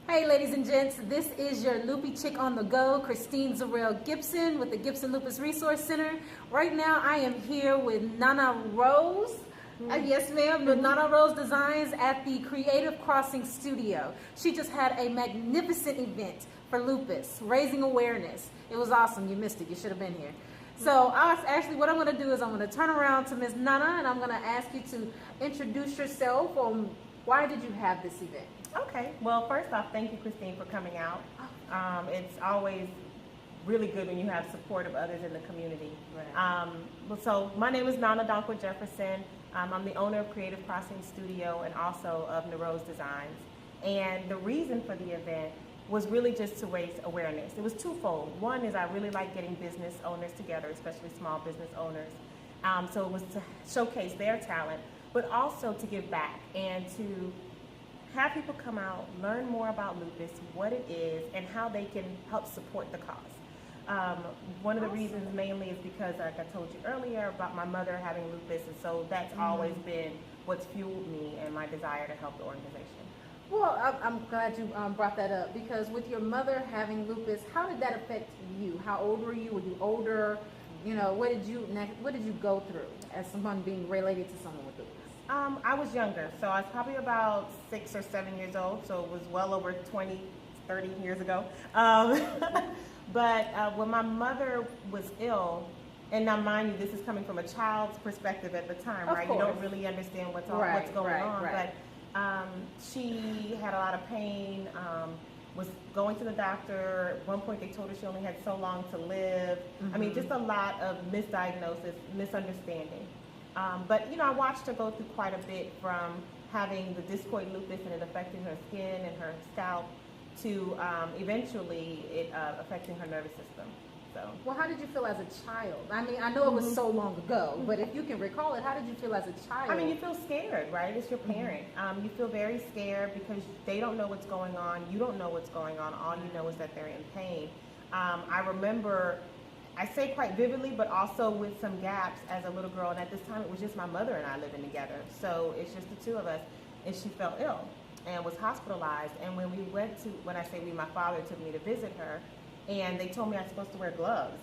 Hey ladies and gents, this is your loopy chick on the go, Christine Zarrell Gibson with the Gibson Lupus Resource Center. Right now I am here with Naana Rose. Yes ma'am, with Naana Rose Designs at the Creative Crossing Studio. She just had a magnificent event for lupus, raising awareness. It was awesome, you missed it, you should have been here. So actually what I'm going to do is I'm going to turn around to Ms. Naana and I'm going to ask you to introduce yourself. Why did you have this event? Okay, well first off, thank you Christine for coming out. It's always really good when you have support of others in the community. Right. So my name is Naana Jefferson. I'm the owner of Creative Crossing Studio and also of Naana Rose Designs. And the reason for the event was really just to raise awareness. It was twofold. One is I really like getting business owners together, especially small business owners. So it was to showcase their talent, but also to give back and to have people come out, learn more about lupus, what it is, and how they can help support the cause. One of the reasons mainly is because, like I told you earlier, about my mother having lupus, and so that's always been what's fueled me and my desire to help the organization. Well, I'm glad you brought that up, because with your mother having lupus, how did that affect you? How old were you? Were you older? You know, what did you go through as someone being related to someone with lupus? I was younger, so I was probably about 6 or 7 years old, so it was well over 20, 30 years ago. But when my mother was ill, and now mind you, this is coming from a child's perspective at the time, right? You don't really understand what's going on, but she had a lot of pain, was going to the doctor. At one point they told her she only had so long to live. I mean, just a lot of misdiagnosis, misunderstanding. But you know, I watched her go through quite a bit, from having the discoid lupus and it affecting her skin and her scalp to eventually it affecting her nervous system. So. Well, how did you feel as a child? I mean, I know it was so long ago, but if you can recall it, how did you feel as a child? I mean, you feel scared, right? It's your parent. You feel very scared because they don't know what's going on. You don't know what's going on. All you know is that they're in pain. I remember, I say quite vividly, but also with some gaps as a little girl. And at this time, it was just my mother and I living together. So it's just the two of us. And she fell ill and was hospitalized. And when we went to, when I say we, my father took me to visit her, and they told me I was supposed to wear gloves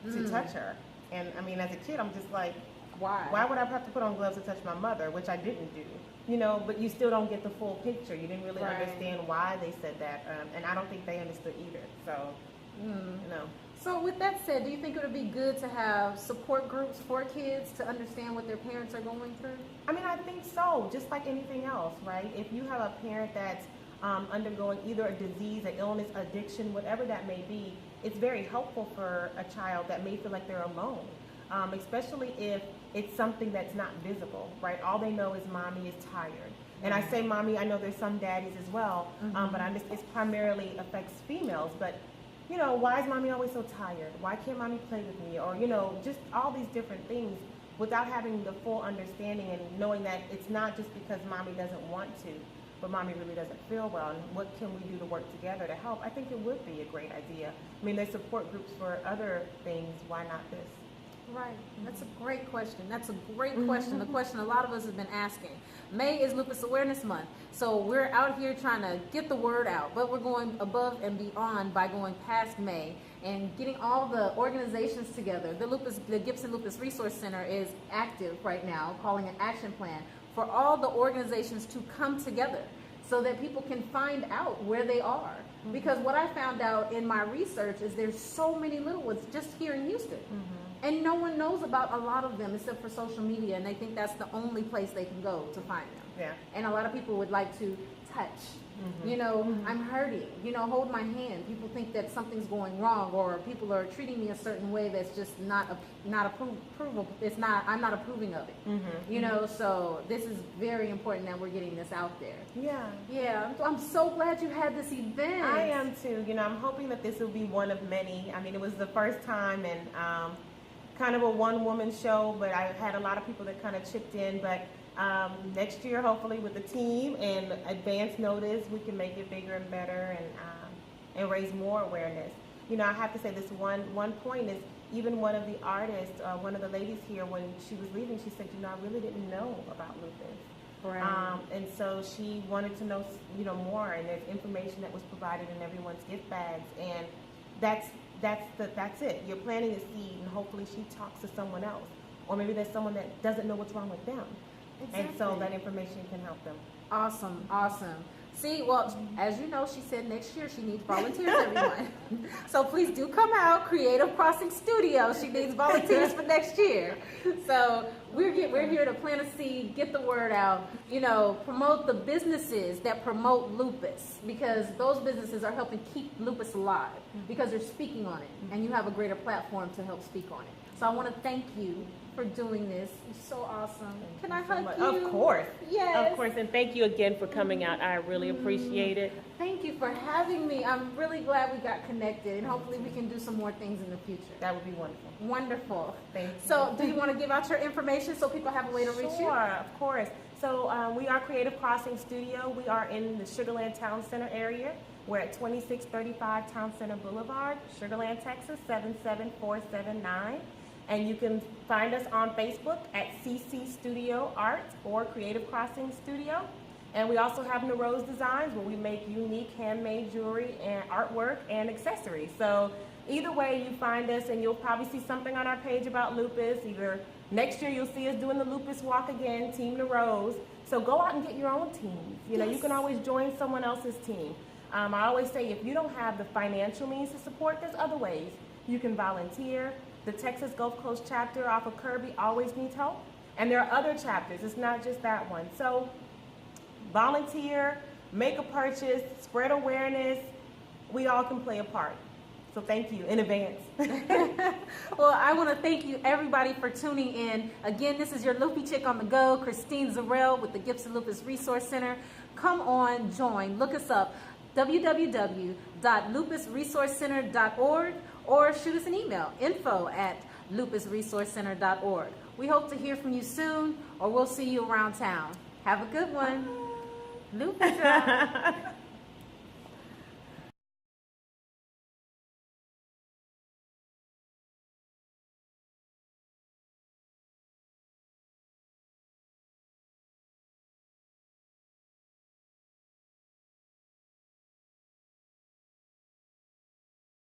to touch her. And I mean, as a kid, I'm just like, why? Why would I have to put on gloves to touch my mother, which I didn't do? You know, but you still don't get the full picture. You didn't really understand why they said that. And I don't think they understood either. So, you know. So with that said, do you think it would be good to have support groups for kids to understand what their parents are going through? I mean, I think so, just like anything else, right? If you have a parent that's undergoing either a disease, an illness, addiction, whatever that may be, it's very helpful for a child that may feel like they're alone, especially if it's something that's not visible, right? All they know is mommy is tired. And I say mommy, I know there's some daddies as well, but it primarily affects females. But you know, why is mommy always so tired? Why can't mommy play with me? Or, you know, just all these different things without having the full understanding and knowing that it's not just because mommy doesn't want to, but mommy really doesn't feel well. And what can we do to work together to help? I think it would be a great idea. I mean, there's support groups for other things. Why not this? Right. That's a great question. That's a great question. The question a lot of us have been asking. May is Lupus Awareness Month. So we're out here trying to get the word out, but we're going above and beyond by going past May and getting all the organizations together. The Gibson Lupus Resource Center is active right now, calling an action plan for all the organizations to come together so that people can find out where they are. Because what I found out in my research is there's so many little ones just here in Houston. And no one knows about a lot of them except for social media, and they think that's the only place they can go to find them. Yeah. And a lot of people would like to touch. You know, I'm hurting. You know, hold my hand. People think that something's going wrong, or people are treating me a certain way that's just not approvable. It's not. I'm not approving of it. You know, so this is very important that we're getting this out there. Yeah. Yeah. I'm so glad you had this event. I am too. You know, I'm hoping that this will be one of many. I mean, it was the first time, and kind of a one-woman show, but I had a lot of people that kind of chipped in. But next year, hopefully, with the team and advance notice, we can make it bigger and better and raise more awareness. You know, I have to say this one point is, even one of the artists, one of the ladies here, when she was leaving, she said, you know, I really didn't know about lupus. Right. And so she wanted to know, more, and there's information that was provided in everyone's gift bags, and that's it. You're planting a seed, and hopefully she talks to someone else, or maybe there's someone that doesn't know what's wrong with them, and so that information can help them. Awesome. See, well, as you know, she said next year she needs volunteers, everyone. So please do come out, Creative Crossing Studio. She needs volunteers for next year. So we're here to plant a seed, get the word out, promote the businesses that promote lupus, because those businesses are helping keep lupus alive because they're speaking on it, and you have a greater platform to help speak on it. So I want to thank you for doing this. You're so awesome. Can I hug you? Of course. Yes. Of course, and thank you again for coming out. I really appreciate it. Thank you for having me. I'm really glad we got connected, and hopefully we can do some more things in the future. That would be wonderful. Wonderful. Thank you. So do you want to give out your information so people have a way to reach you? Sure, of course. So we are Creative Crossing Studio. We are in the Sugar Land Town Center area. We're at 2635 Town Center Boulevard, Sugar Land, Texas, 77479. And you can find us on Facebook at CC Studio Art or Creative Crossing Studio. And we also have Narose Designs, where we make unique handmade jewelry and artwork and accessories. So either way, you find us, and you'll probably see something on our page about lupus. Either next year you'll see us doing the lupus walk again, Team Narose. So go out and get your own teams. You can always join someone else's team. I always say, if you don't have the financial means to support, there's other ways. You can volunteer. The Texas Gulf Coast chapter off of Kirby always needs help. And there are other chapters. It's not just that one. So volunteer, make a purchase, spread awareness. We all can play a part. So thank you in advance. Well, I want to thank you, everybody, for tuning in. Again, this is your Loopy Chick on the Go, Christine Zarrell with the Gibson Lupus Resource Center. Come on, join. Look us up, www.lupusresourcecenter.org, or shoot us an email, info@lupusresourcecenter.org. We hope to hear from you soon, or we'll see you around town. Have a good one. Lupus.